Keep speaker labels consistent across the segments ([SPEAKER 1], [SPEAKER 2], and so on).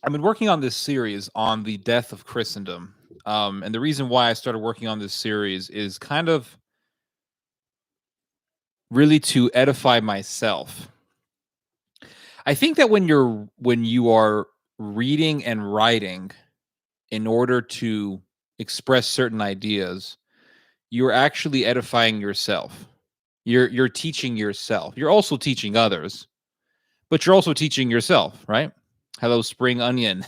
[SPEAKER 1] I've been working on this series on the death of Christendom. And the reason why I started working on this series is kind of really to edify myself. I think that when you are reading and writing in order to express certain ideas, you're actually edifying yourself. You're teaching yourself. You're also teaching others, but you're also teaching yourself, right? Hello, Spring Onion.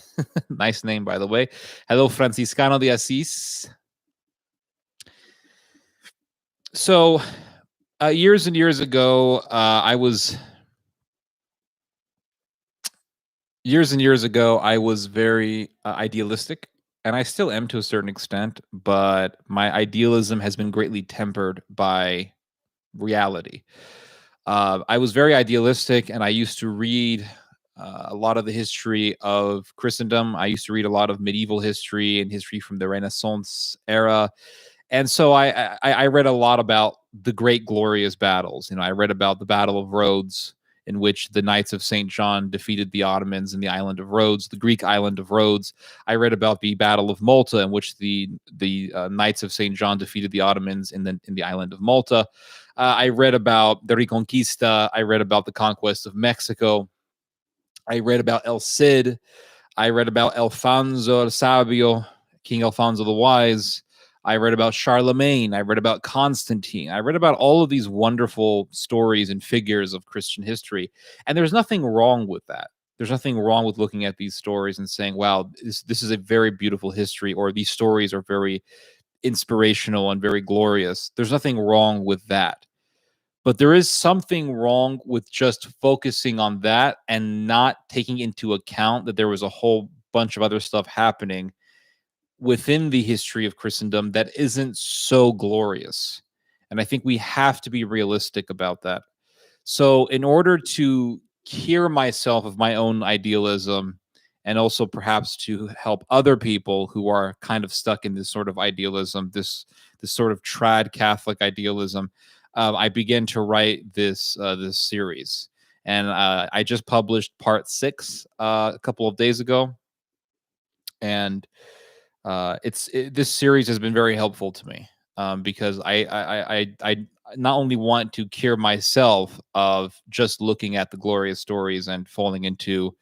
[SPEAKER 1] Nice name, by the way. Hello, Franciscano de Assis. So, years and years ago, I was very idealistic, and I still am to a certain extent, but my idealism has been greatly tempered by reality. I was very idealistic, and I used to read a lot of the history of Christendom. I used to read a lot of medieval history and history from the Renaissance era. And so I read a lot about the great glorious battles. I read about the Battle of Rhodes, in which the Knights of St. John defeated the Ottomans in the island of Rhodes, the Greek island of Rhodes. I read about the Battle of Malta, in which the Knights of St. John defeated the Ottomans in the island of Malta. I read about the Reconquista. I read about the conquest of Mexico. I read about El Cid. I read about Alfonso el Sabio, King Alfonso the Wise. I read about Charlemagne. I read about Constantine. I read about all of these wonderful stories and figures of Christian history. And there's nothing wrong with that. There's nothing wrong with looking at these stories and saying, wow, this is a very beautiful history, or these stories are very inspirational and very glorious. There's nothing wrong with that. But there is something wrong with just focusing on that and not taking into account that there was a whole bunch of other stuff happening within the history of Christendom that isn't so glorious. And I think we have to be realistic about that. So, in order to cure myself of my own idealism, and also perhaps to help other people who are kind of stuck in this sort of idealism, this sort of trad Catholic idealism, I began to write this series, and I just published part 6 a couple of days ago, and this series has been very helpful to me, because I not only want to cure myself of just looking at the glorious stories and falling into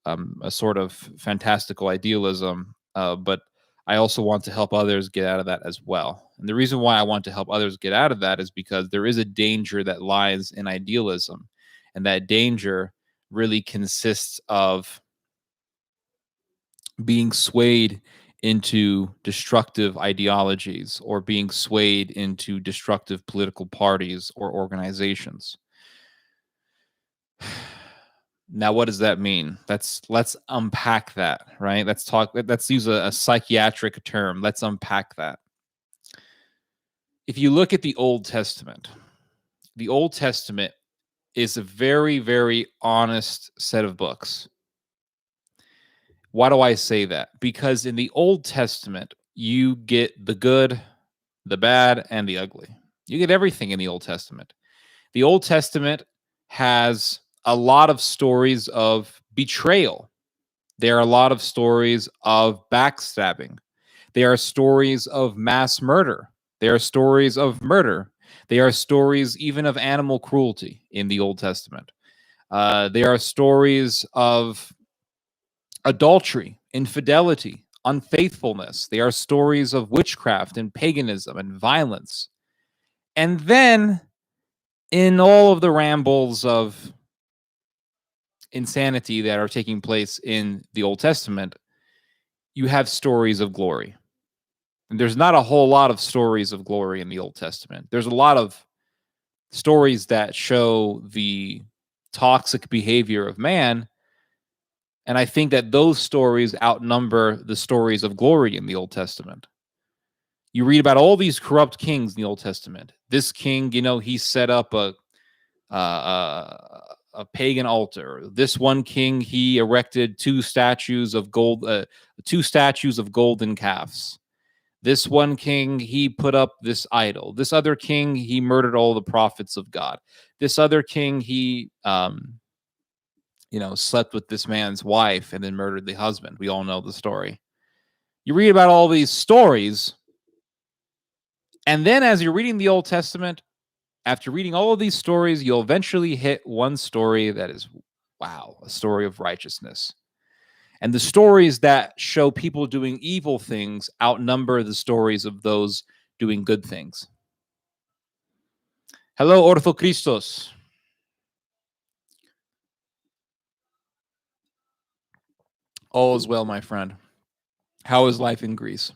[SPEAKER 1] a sort of fantastical idealism, but I also want to help others get out of that as well. And the reason why I want to help others get out of that is because there is a danger that lies in idealism, and that danger really consists of being swayed into destructive ideologies, or being swayed into destructive political parties or organizations. Now, what does that mean? Let's unpack that, right? Let's use a psychiatric term. Let's unpack that. If you look at the Old Testament is a very, very honest set of books. Why do I say that? Because in the Old Testament, you get the good, the bad, and the ugly. You get everything in the Old Testament. The Old Testament has a lot of stories of betrayal. There are a lot of stories of backstabbing. There are stories of mass murder. There are stories of murder. There are stories even of animal cruelty in the Old Testament. There are stories of adultery, infidelity, unfaithfulness. They are stories of witchcraft and paganism and violence. And then, in all of the rambles of insanity that are taking place in the Old Testament, you have stories of glory. And there's not a whole lot of stories of glory in the Old Testament. There's a lot of stories that show the toxic behavior of man. And I think that those stories outnumber the stories of glory in the Old Testament. You read about all these corrupt kings in the Old Testament. This king, he set up a pagan altar. This one king, he erected two statues of golden calves. This one king, he put up this idol. This other king, he murdered all the prophets of God. This other king, he slept with this man's wife and then murdered the husband. We all know the story. You read about all these stories, and then as you're reading the Old Testament, after reading all of these stories, you'll eventually hit one story that is, wow, a story of righteousness. And the stories that show people doing evil things outnumber the stories of those doing good things. Hello, Orthokristos. All is well, my friend. How is life in Greece?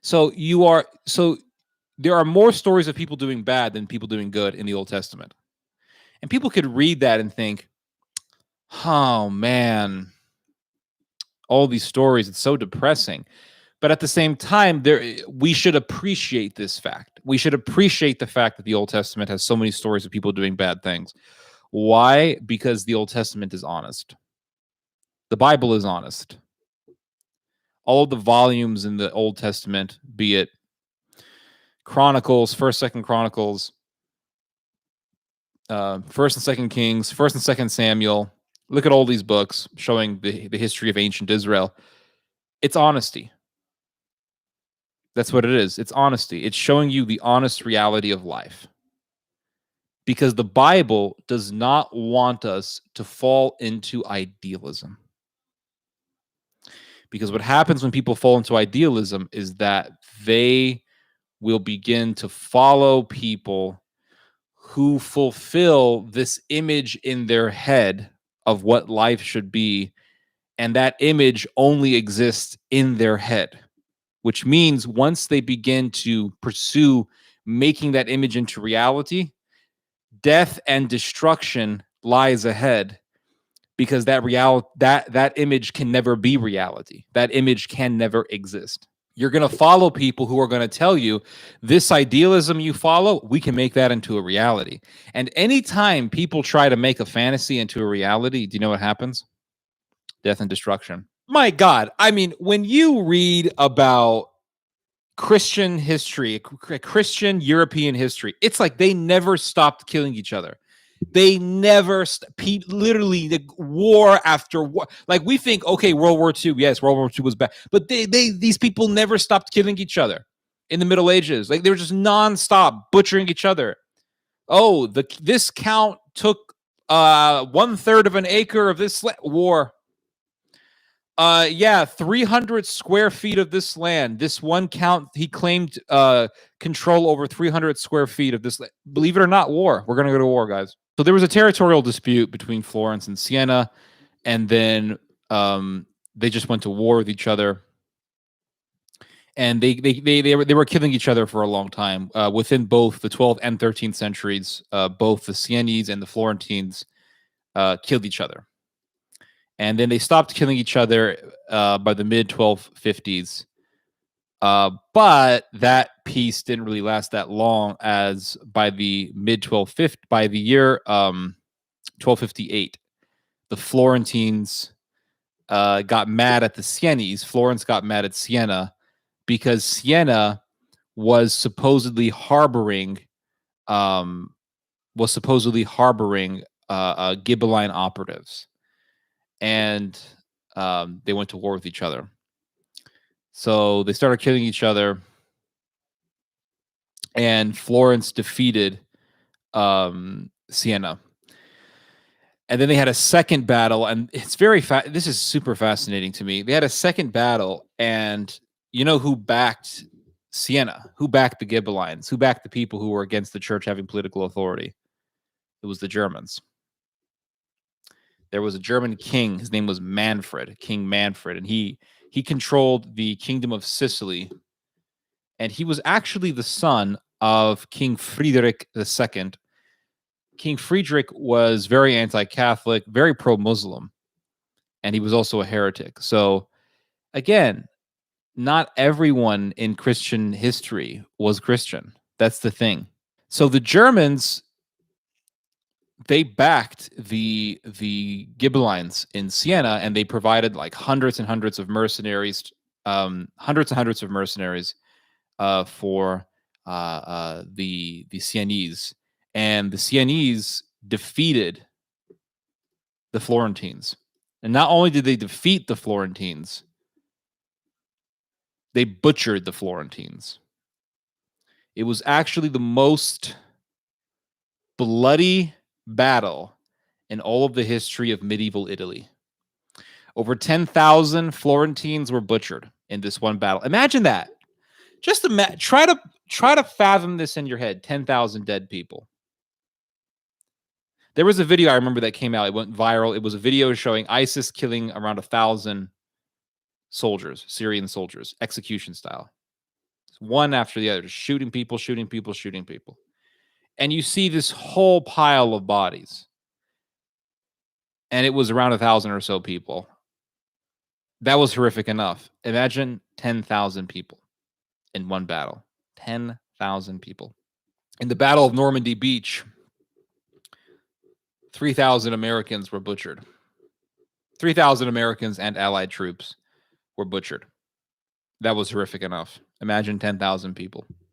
[SPEAKER 1] So there are more stories of people doing bad than people doing good in the Old Testament. And people could read that and think, oh man, all these stories, it's so depressing. But at the same time, we should appreciate this fact. We should appreciate the fact that the Old Testament has so many stories of people doing bad things. Why? Because the Old Testament is honest. The Bible is honest. All of the volumes in the Old Testament, be it Chronicles, First, Second Chronicles, First and Second Kings, First and Second Samuel. Look at all these books showing the history of ancient Israel. It's honesty. That's what it is. It's honesty. It's showing you the honest reality of life. Because the Bible does not want us to fall into idealism. Because what happens when people fall into idealism is that they will begin to follow people who fulfill this image in their head of what life should be. And that image only exists in their head, which means once they begin to pursue making that image into reality, death and destruction lies ahead, because that image can never be reality. That image can never exist. You're going to follow people who are going to tell you this idealism you follow, we can make that into a reality. And anytime people try to make a fantasy into a reality, do you know what happens? Death and destruction. My God. I mean, when you read about Christian history, Christian European history, it's like they never stopped killing each other. They never, literally, the war after war. Like we think, okay, World War II, yes, World War II was bad, but these people never stopped killing each other in the Middle Ages. Like they were just nonstop butchering each other. Oh, this count took 1/3 of an acre of this war. Yeah, 300 square feet of this land. This one count, he claimed control over 300 square feet of this. Believe it or not, war. We're going to go to war, guys. So there was a territorial dispute between Florence and Siena, and then they just went to war with each other, and they were killing each other for a long time. Within both the 12th and 13th centuries, both the Sienese and the Florentines killed each other, and then they stopped killing each other by the mid 1250s. But that peace didn't really last that long, as by the mid 1250, by the year 1258, the Florentines got mad at the Sienese. Florence got mad at Siena because Siena was supposedly harboring Ghibelline operatives, and they went to war with each other. So they started killing each other, and Florence defeated Siena. And then they had a second battle, and it's this is super fascinating to me. They had a second battle, and you know who backed Siena? Who backed the Ghibellines? Who backed the people who were against the church having political authority? It was the Germans. There was a German king. His name was Manfred, King Manfred, and he controlled the kingdom of Sicily. And he was actually the son of King Friedrich II. King Friedrich was very anti-Catholic, very pro-Muslim, and he was also a heretic. So, again, not everyone in Christian history was Christian. That's the thing. So the Germans, they backed the Ghibellines in Siena, and they provided like hundreds and hundreds of mercenaries, for the Sienese, and the Sienese defeated the Florentines. And not only did they defeat the Florentines, they butchered the Florentines. It was actually the most bloody battle in all of the history of medieval Italy. Over 10,000 Florentines were butchered in this one battle. Imagine that. Just try to fathom this in your head. 10,000 dead people. There was a video I remember that came out. It went viral. It was a video showing ISIS killing around 1,000 soldiers, Syrian soldiers, execution style. One after the other, just shooting people, shooting people, shooting people. And you see this whole pile of bodies. And it was around 1,000 or so people. That was horrific enough. Imagine 10,000 people in one battle. 10,000 people. In the Battle of Normandy Beach, 3,000 Americans were butchered. 3,000 Americans and Allied troops were butchered. That was horrific enough. Imagine 10,000 people.